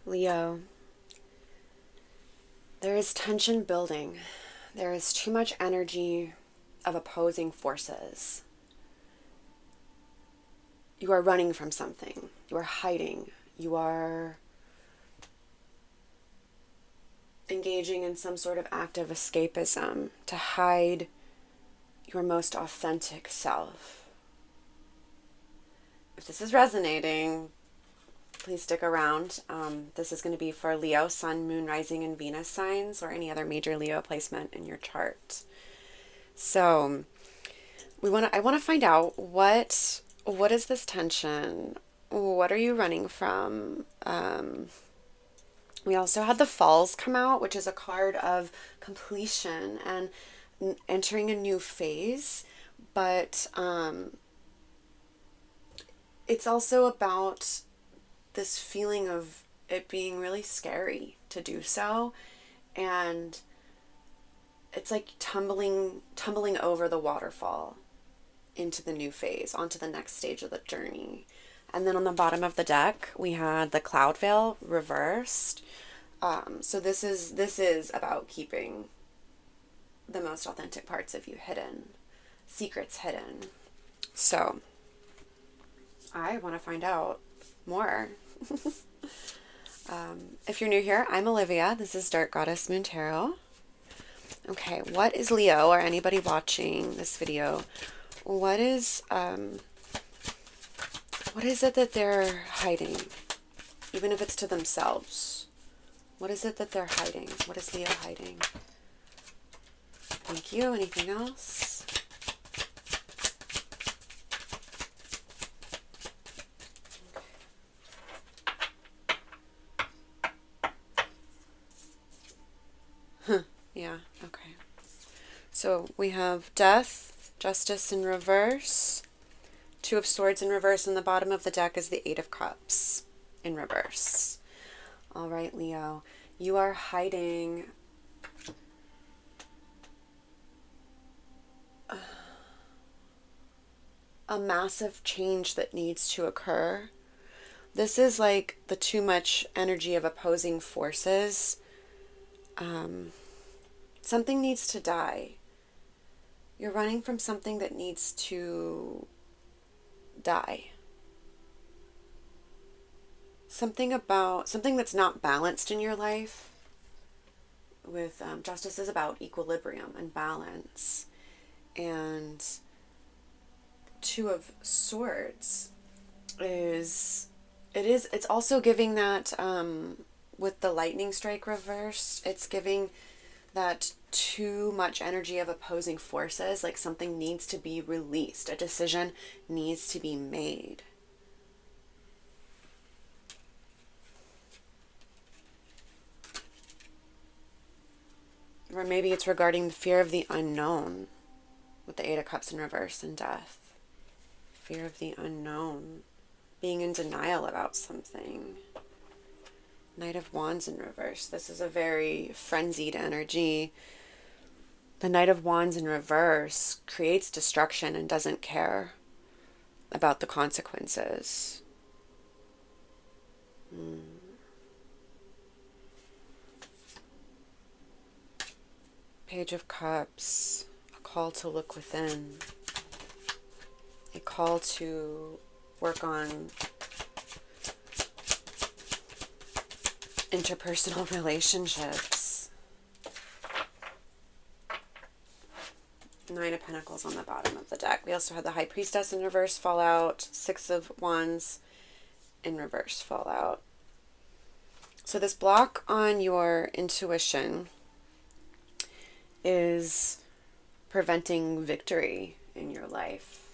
Leo, there is tension building. There is too much energy of opposing forces. You are running from something. You are hiding. You are engaging in some sort of act of escapism to hide your most authentic self. If this is resonating, please stick around. This is going to be for Leo, Sun, Moon, Rising, and Venus signs, or any other major Leo placement in your chart. So I want to find out what is this tension? What are you running from? We also had the Falls come out, which is a card of completion and entering a new phase, but it's also about this feeling of it being really scary to do so, and it's like tumbling over the waterfall into the new phase, onto the next stage of the journey. And then on the bottom of the deck, we had the Cloud Veil reversed. So this is about keeping the most authentic parts of you hidden, secrets hidden. So I want to find out more. If you're new here, I'm Olivia. This is Dark Goddess Moon Tarot. Okay, what is Leo, or anybody watching this video? What is it that they're hiding? Even if it's to themselves. What is it that they're hiding? What is Leo hiding? Thank you. Anything else? Yeah, okay. So we have Death, Justice in reverse, Two of Swords in reverse, and the bottom of the deck is the Eight of Cups in reverse. All right, Leo, you are hiding a massive change that needs to occur. This is like the too much energy of opposing forces. Something needs to die. You're running from something that needs to die. Something that's not balanced in your life. With Justice is about equilibrium and balance. And Two of Swords it's also giving that with the lightning strike reversed, it's giving that too much energy of opposing forces, like something needs to be released, a decision needs to be made. Or maybe it's regarding the fear of the unknown with the Eight of Cups in reverse and Death. Fear of the unknown. Being in denial about something. Knight of Wands in reverse. This is a very frenzied energy. The Knight of Wands in reverse creates destruction and doesn't care about the consequences. Page of Cups. A call to look within. A call to work on interpersonal relationships. Nine of Pentacles on the bottom of the deck. We also had the High Priestess in reverse fall out. Six of Wands in reverse fall out. So this block on your intuition is preventing victory in your life.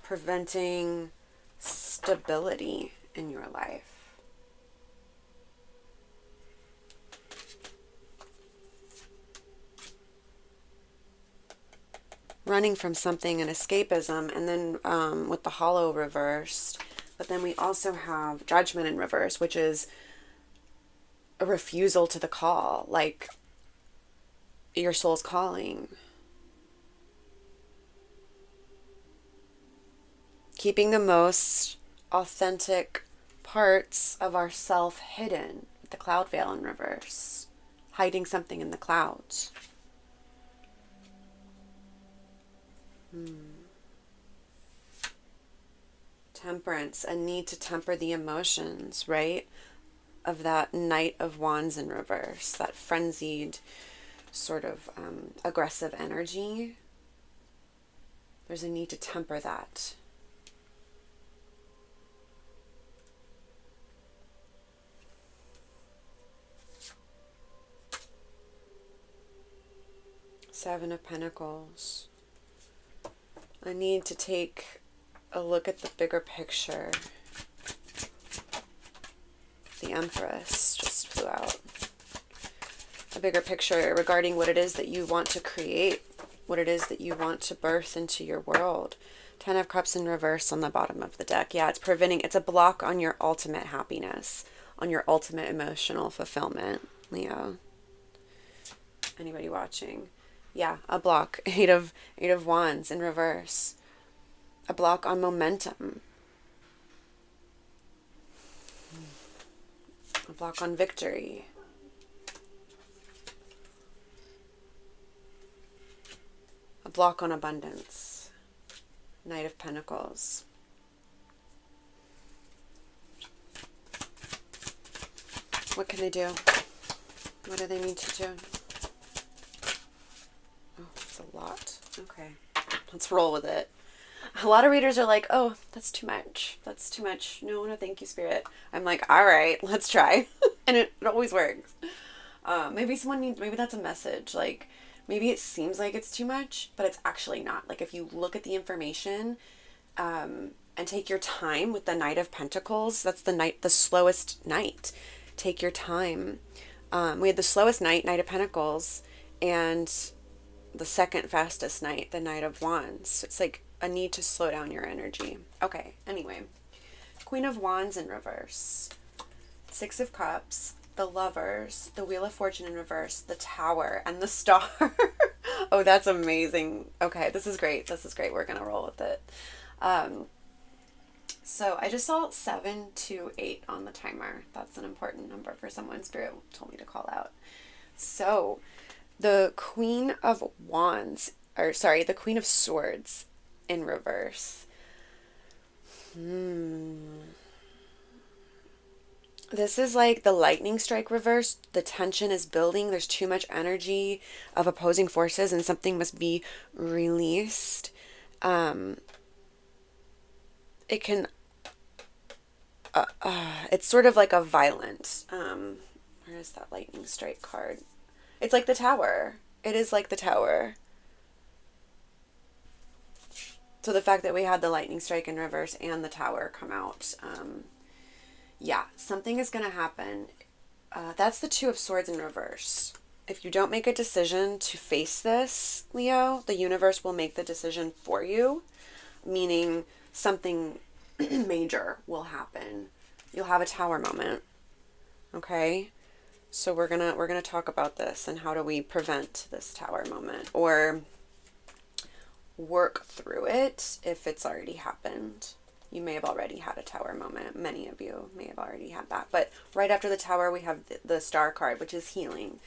Preventing stability in your life. Running from something and escapism, and then with the Hollow reversed. But then we also have Judgment in reverse, which is a refusal to the call, like your soul's calling. Keeping the most authentic parts of ourself hidden. The cloud veil in reverse. Hiding something in the clouds. Temperance, a need to temper the emotions, right? Of that Knight of Wands in reverse, that frenzied sort of aggressive energy. There's a need to temper that. Seven of Pentacles. I need to take a look at the bigger picture. The Empress just flew out. A bigger picture regarding what it is that you want to create, what it is that you want to birth into your world. Ten of Cups in reverse on the bottom of the deck. Yeah, it's preventing, it's a block on your ultimate happiness, on your ultimate emotional fulfillment, Leo. Anybody watching? Yeah, a block. Eight of Wands in reverse. A block on momentum. A block on victory. A block on abundance. Knight of Pentacles. What can they do? What do they need to do? Oh, it's a lot. Okay, let's roll with it. A lot of readers are like, oh, that's too much. That's too much. No, thank you, Spirit. I'm like, all right, let's try. And it always works. Maybe someone needs, maybe that's a message. Like, maybe it seems like it's too much, but it's actually not. Like, if you look at the information and take your time with the Knight of Pentacles, that's the slowest knight. Take your time. We had the slowest knight, Knight of Pentacles, and the second fastest knight, the Knight of Wands. It's like a need to slow down your energy. Okay, anyway. Queen of Wands in reverse. Six of Cups, the Lovers, the Wheel of Fortune in reverse, the Tower, and the Star. Oh, that's amazing. Okay, this is great. This is great. We're going to roll with it. So I just saw 728 on the timer. That's an important number for someone. Spirit told me to call out. So the Queen of Wands, or sorry, the Queen of Swords in reverse. This is like the lightning strike reverse. The tension is building. There's too much energy of opposing forces and something must be released. It can, it's sort of like a violent, where is that lightning strike card? It's like the Tower. It is like the Tower. So the fact that we had the lightning strike in reverse and the Tower come out, yeah, something is going to happen. That's the Two of Swords in reverse. If you don't make a decision to face this, Leo, the universe will make the decision for you, meaning something major will happen. You'll have a Tower moment. Okay? So we're going to talk about this and how do we prevent this Tower moment or work through it if it's already happened. You may have already had a Tower moment. Many of you may have already had that. But right after the Tower, we have the Star card, which is healing.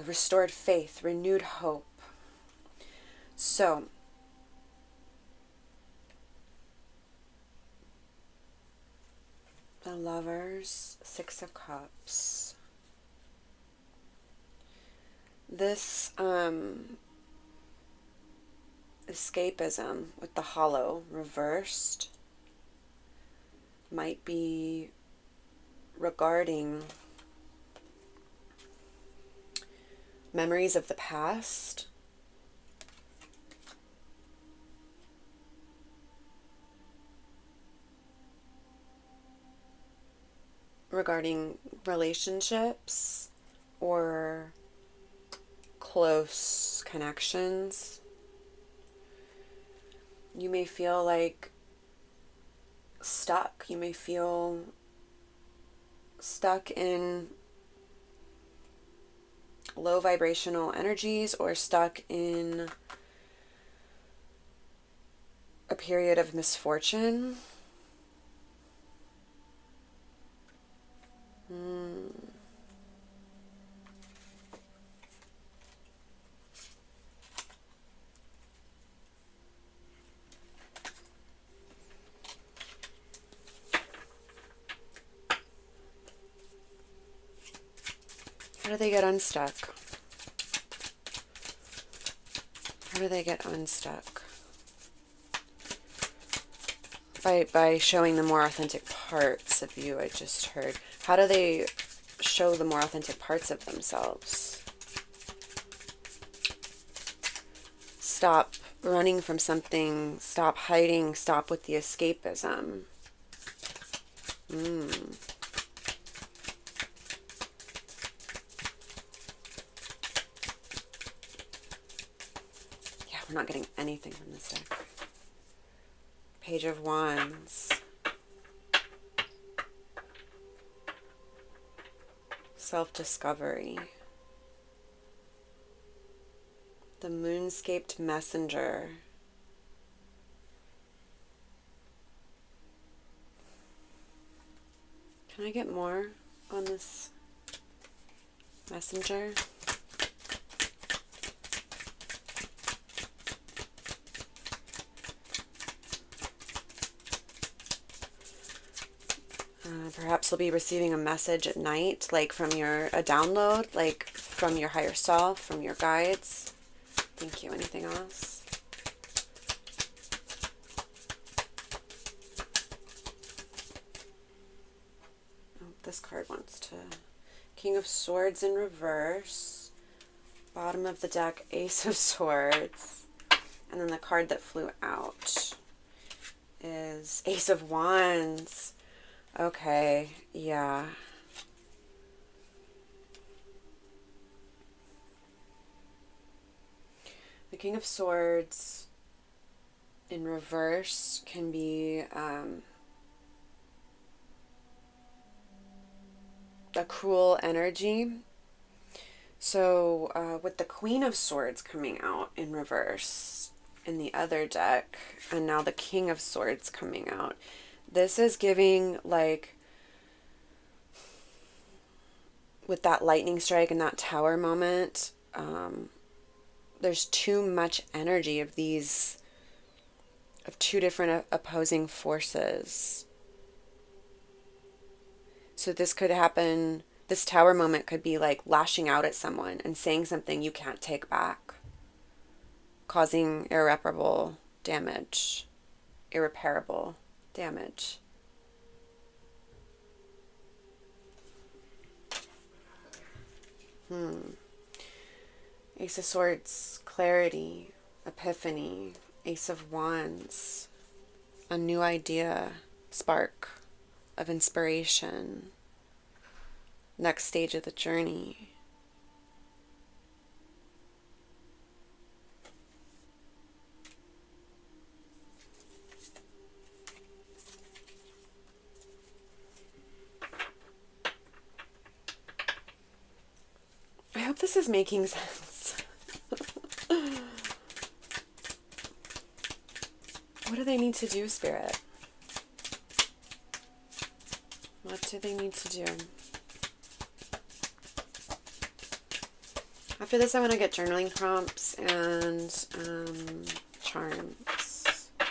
Restored faith, renewed hope. So, the Lovers, Six of Cups. This, escapism with the Hollow reversed might be regarding memories of the past, regarding relationships or close connections. You may feel like stuck. You may feel stuck in low vibrational energies or stuck in a period of misfortune do they get unstuck? How do they get unstuck? By showing the more authentic parts of you, I just heard. How do they show the more authentic parts of themselves? Stop running from something, stop hiding, stop with the escapism. Yeah, we're not getting anything from this deck. Page of Wands. Self-discovery. The Moonscaped Messenger. Can I get more on this messenger? Perhaps you'll be receiving a message at night, like from a download, like from your higher self, from your guides. Thank you. Anything else? Oh, this card wants to... King of Swords in reverse. Bottom of the deck, Ace of Swords. And then the card that flew out is Ace of Wands. Okay, yeah. The King of Swords in reverse can be a cruel energy. So with the Queen of Swords coming out in reverse in the other deck, and now the King of Swords coming out, this is giving, like, with that lightning strike and that tower moment, there's too much energy of two different opposing forces. So this could happen, this tower moment could be like lashing out at someone and saying something you can't take back, causing irreparable damage, irreparable damage. Ace of Swords, clarity, epiphany. Ace of Wands, a new idea, spark of inspiration. Next stage of the journey. I hope this is making sense. What do they need to do, Spirit? What do they need to do? After this, I want to get journaling prompts and charms. I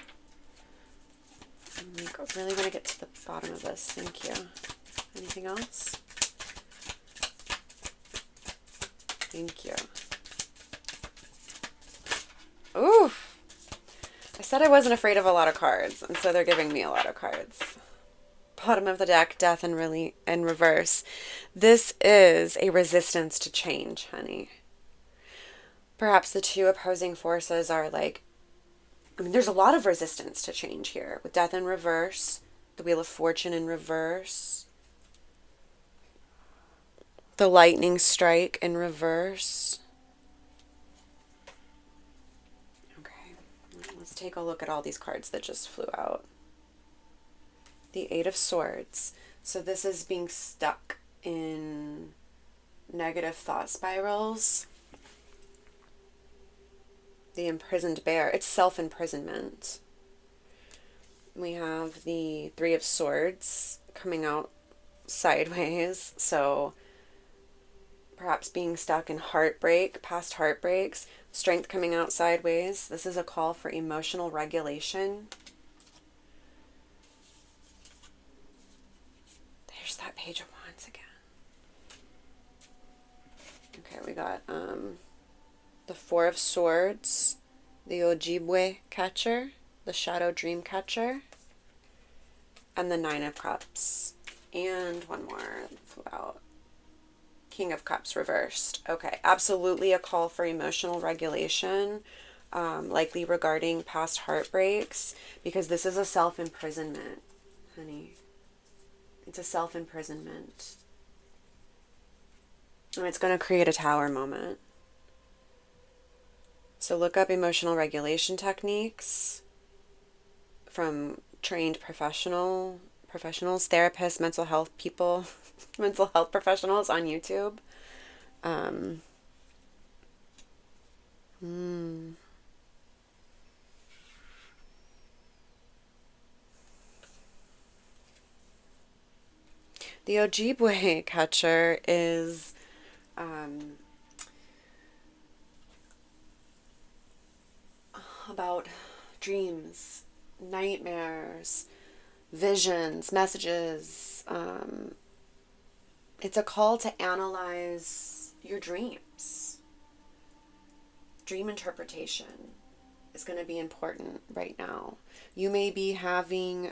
really want to get to the bottom of this. Thank you. Anything else? Thank you. Ooh! I said I wasn't afraid of a lot of cards, and so they're giving me a lot of cards. Bottom of the deck, Death in reverse. This is a resistance to change, honey. Perhaps the two opposing forces are like, I mean, there's a lot of resistance to change here. With Death in reverse, the Wheel of Fortune in reverse, the Lightning Strike in reverse. Okay, let's take a look at all these cards that just flew out. The Eight of Swords. So this is being stuck in negative thought spirals. The Imprisoned Bear. It's self-imprisonment. We have the Three of Swords coming out sideways. So perhaps being stuck in heartbreak, past heartbreaks. Strength coming out sideways. This is a call for emotional regulation. There's that Page of Wands again. Okay, we got the Four of Swords, the Ojibwe Catcher, the Shadow Dream Catcher, and the Nine of Cups. And one more about King of Cups reversed. Okay, absolutely a call for emotional regulation, likely regarding past heartbreaks, because this is a self-imprisonment, honey. It's a self-imprisonment. And it's going to create a tower moment. So look up emotional regulation techniques from trained professionals, therapists, mental health people, mental health professionals on YouTube. The Ojibwe catcher is about dreams, nightmares, visions, messages. It's a call to analyze your dreams. Dream interpretation is going to be important right now. You may be having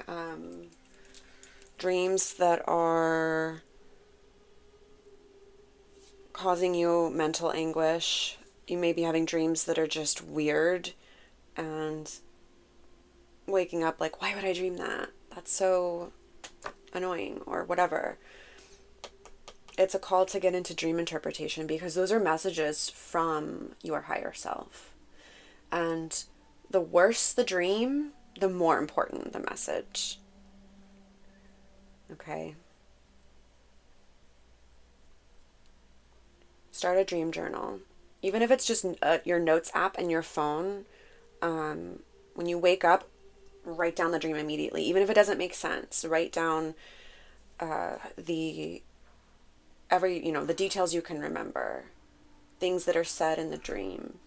dreams that are causing you mental anguish. You may be having dreams that are just weird and waking up like, why would I dream that? That's so annoying, or whatever. It's a call to get into dream interpretation, because those are messages from your higher self. And the worse the dream, the more important the message. Okay? Start a dream journal. Even if it's just your notes app and your phone, when you wake up, write down the dream immediately. Even if it doesn't make sense, write down the details you can remember, things that are said in the dream,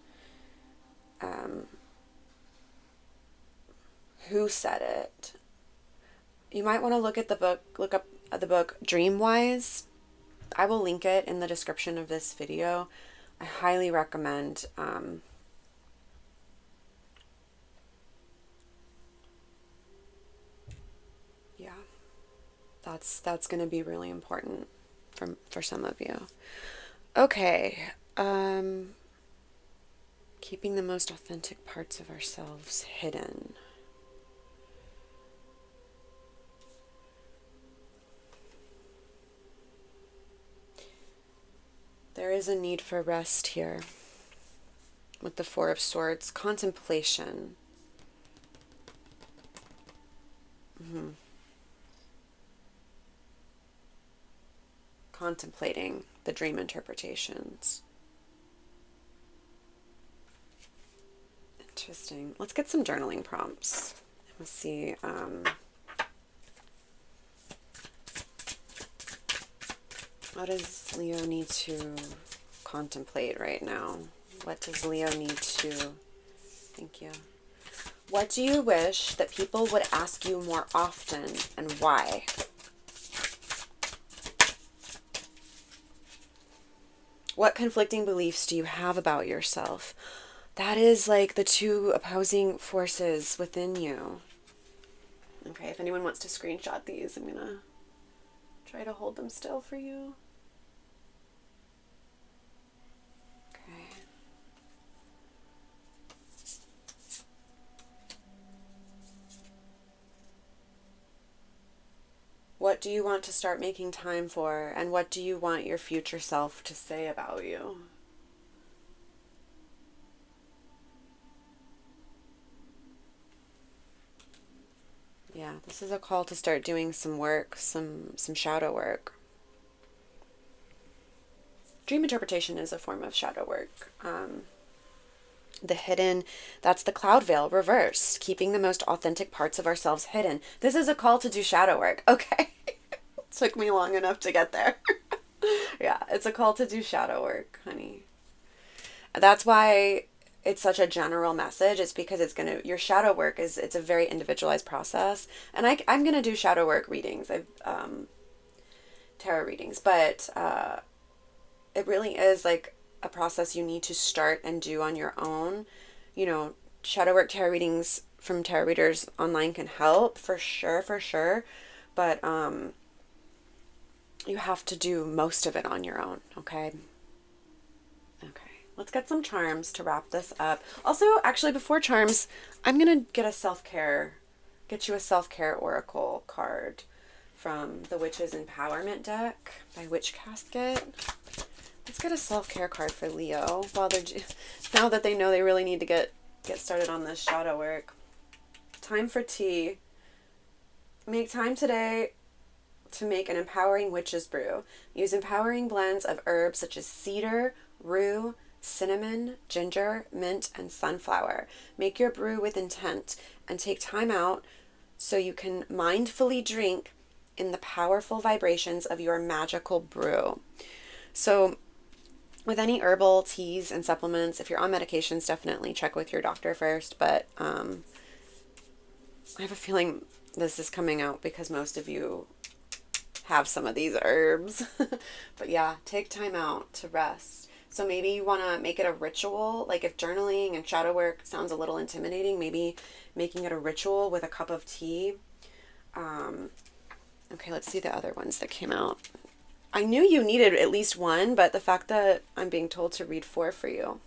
who said it. You might want to look up the book Dreamwise. I will link it in the description of this video. I highly recommend. That's going to be really important for some of you. Okay. Keeping the most authentic parts of ourselves hidden. There is a need for rest here with the Four of Swords. Contemplation. Contemplating the dream interpretations. Interesting. Let's get some journaling prompts. Let's see. What does Leo need to contemplate right now? What does Leo need to... Thank you. What do you wish that people would ask you more often, and why? What conflicting beliefs do you have about yourself? That is like the two opposing forces within you. Okay, if anyone wants to screenshot these, I'm gonna try to hold them still for you. Okay. What do you want to start making time for, and what do you want your future self to say about you? Yeah, this is a call to start doing some work, some shadow work. Dream interpretation is a form of shadow work. The hidden, that's the cloud veil reversed, keeping the most authentic parts of ourselves hidden. This is a call to do shadow work, okay? Took me long enough to get there. Yeah, it's a call to do shadow work, honey. That's why it's such a general message. It's because your shadow work it's a very individualized process. And I'm going to do shadow work readings, tarot readings, but it really is like a process you need to start and do on your own. You know, shadow work tarot readings from tarot readers online can help for sure. But you have to do most of it on your own, okay? Okay, let's get some charms to wrap this up. Also, actually, before charms, I'm going to get you a self-care oracle card from the Witch's Empowerment deck by Witch Casket. Let's get a self-care card for Leo now that they know they really need to get started on this shadow work. Time for tea. Make time today to make an empowering witch's brew. Use empowering blends of herbs such as cedar, rue, cinnamon, ginger, mint, and sunflower. Make your brew with intent and take time out so you can mindfully drink in the powerful vibrations of your magical brew. So with any herbal teas and supplements, if you're on medications, definitely check with your doctor first. But I have a feeling this is coming out because most of you have some of these herbs. But yeah, take time out to rest. So maybe you want to make it a ritual. Like if journaling and shadow work sounds a little intimidating, maybe making it a ritual with a cup of tea. Okay, let's see the other ones that came out. I knew you needed at least one, but the fact that I'm being told to read 4 for you.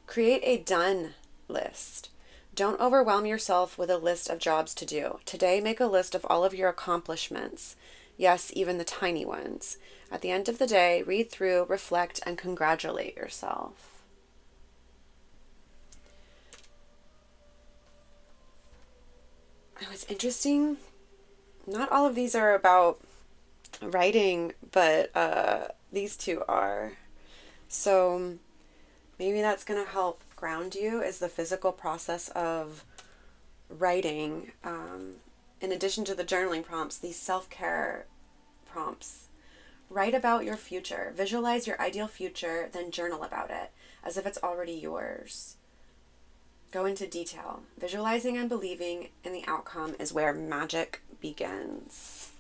Create a done list. Don't overwhelm yourself with a list of jobs to do. Today, make a list of all of your accomplishments. Yes, even the tiny ones. At the end of the day, read through, reflect, and congratulate yourself. Oh, it's interesting. Not all of these are about writing, but these two are. So maybe that's going to help ground you, is the physical process of writing. In addition to the journaling prompts, these self-care prompts. Write about your future. Visualize your ideal future, then journal about it as if it's already yours. Go into detail. Visualizing and believing in the outcome is where magic begins.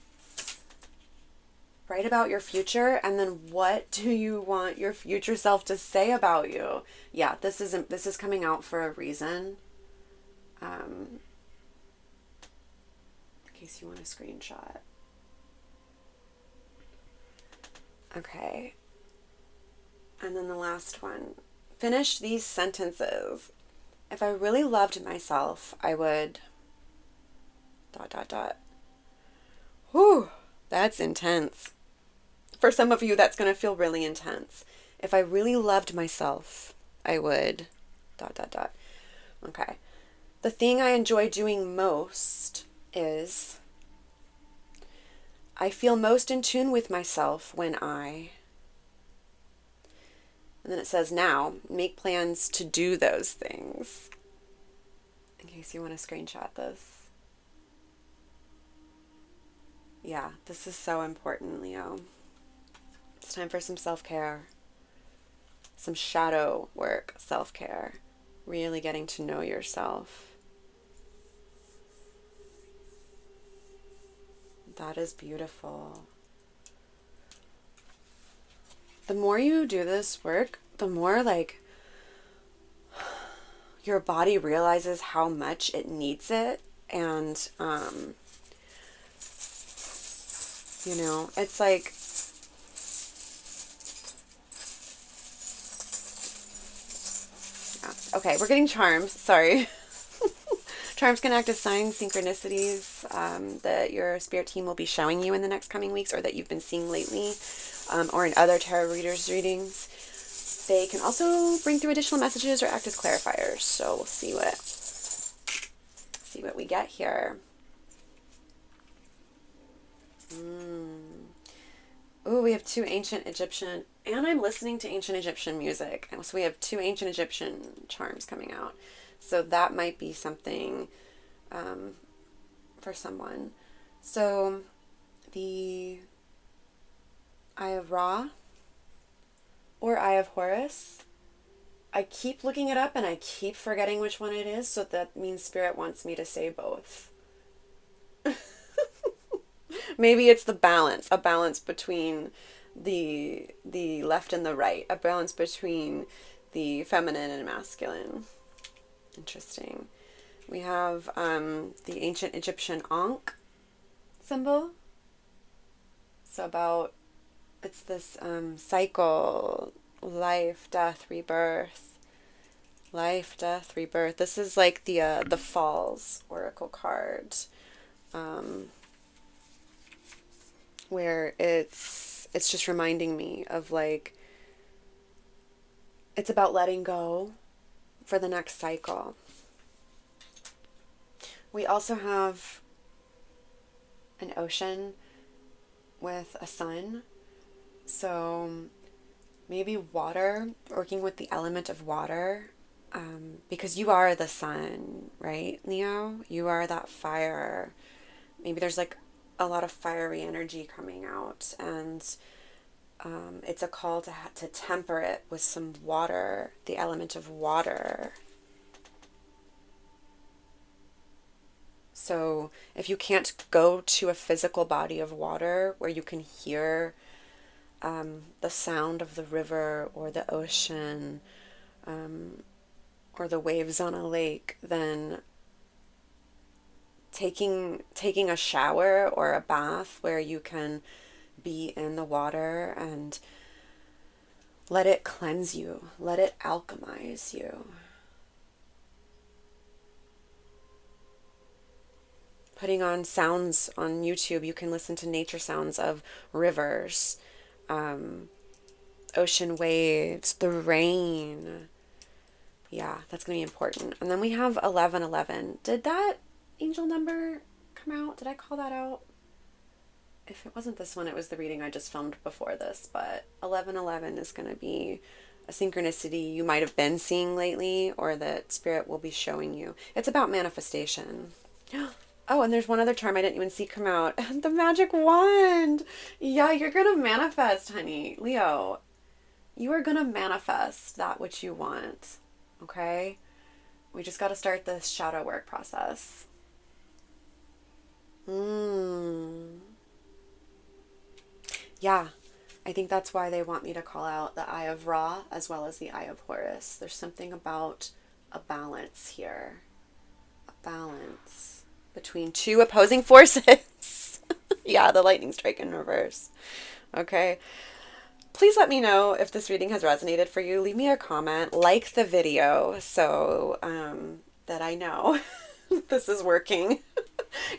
Write about your future, and then what do you want your future self to say about you? Yeah, this is coming out for a reason. In case you want a screenshot. Okay. And then the last one. Finish these sentences. If I really loved myself, I would... ... Whew, that's intense. For some of you, that's going to feel really intense. If I really loved myself, I would... ... Okay. The thing I enjoy doing most is... I feel most in tune with myself when I... And then it says, now, make plans to do those things. In case you want to screenshot this. Yeah, this is so important, Leo. It's time for some self-care. Some shadow work self-care. Really getting to know yourself. That is beautiful. The more you do this work, the more like your body realizes how much it needs it. And, you know, it's like, yeah. Okay, we're getting charms. Sorry. Charms can act as signs, synchronicities that your spirit team will be showing you in the next coming weeks, or that you've been seeing lately, or in other tarot readers' readings. They can also bring through additional messages or act as clarifiers. So we'll see what we get here. Ooh, we have 2 ancient Egyptian, and I'm listening to ancient Egyptian music. And so we have 2 ancient Egyptian charms coming out. So that might be something for someone. So the Eye of Ra or Eye of Horus. I keep looking it up and I keep forgetting which one it is. So that means Spirit wants me to say both. Maybe it's a balance between the left and the right, a balance between the feminine and masculine. Interesting. We have the ancient Egyptian Ankh symbol. So about, it's this cycle, life, death, rebirth. Life, death, rebirth. This is like the Falls Oracle card, where it's just reminding me of like, it's about letting go for the next cycle. We also have an ocean with a sun. So maybe water, working with the element of water, because you are the sun, right, Leo? You are that fire. Maybe there's like a lot of fiery energy coming out, and it's a call to temper it with some water, the element of water. So if you can't go to a physical body of water where you can hear the sound of the river or the ocean, or the waves on a lake, then taking a shower or a bath where you can be in the water and let it cleanse you, let it alchemize you. Putting on sounds on YouTube, you can listen to nature sounds of rivers, ocean waves, the rain. Yeah, that's going to be important. And then we have 1111. Did that angel number come out? Did I call that out? If it wasn't this one, it was the reading I just filmed before this. But 1111 is going to be a synchronicity you might have been seeing lately, or that Spirit will be showing you. It's about manifestation. Oh, and there's one other charm I didn't even see come out. The magic wand. Yeah, you're going to manifest, honey. Leo, you are going to manifest that which you want. Okay? We just got to start this shadow work process. Yeah, I think that's why they want me to call out the Eye of Ra as well as the Eye of Horus. There's something about a balance here. A balance between two opposing forces. Yeah, the lightning strike in reverse. Okay. Please let me know if this reading has resonated for you. Leave me a comment, like the video, so that I know this is working.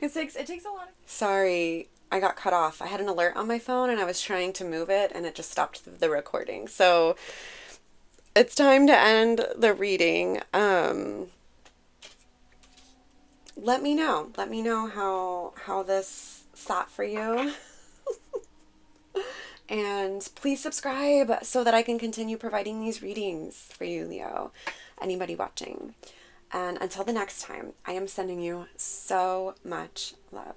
It takes a lot of... Sorry, I got cut off. I had an alert on my phone and I was trying to move it and it just stopped the recording. So it's time to end the reading. Let me know. Let me know how this sat for you. And please subscribe so that I can continue providing these readings for you, Leo. Anybody watching. And until the next time, I am sending you so much love.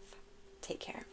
Take care.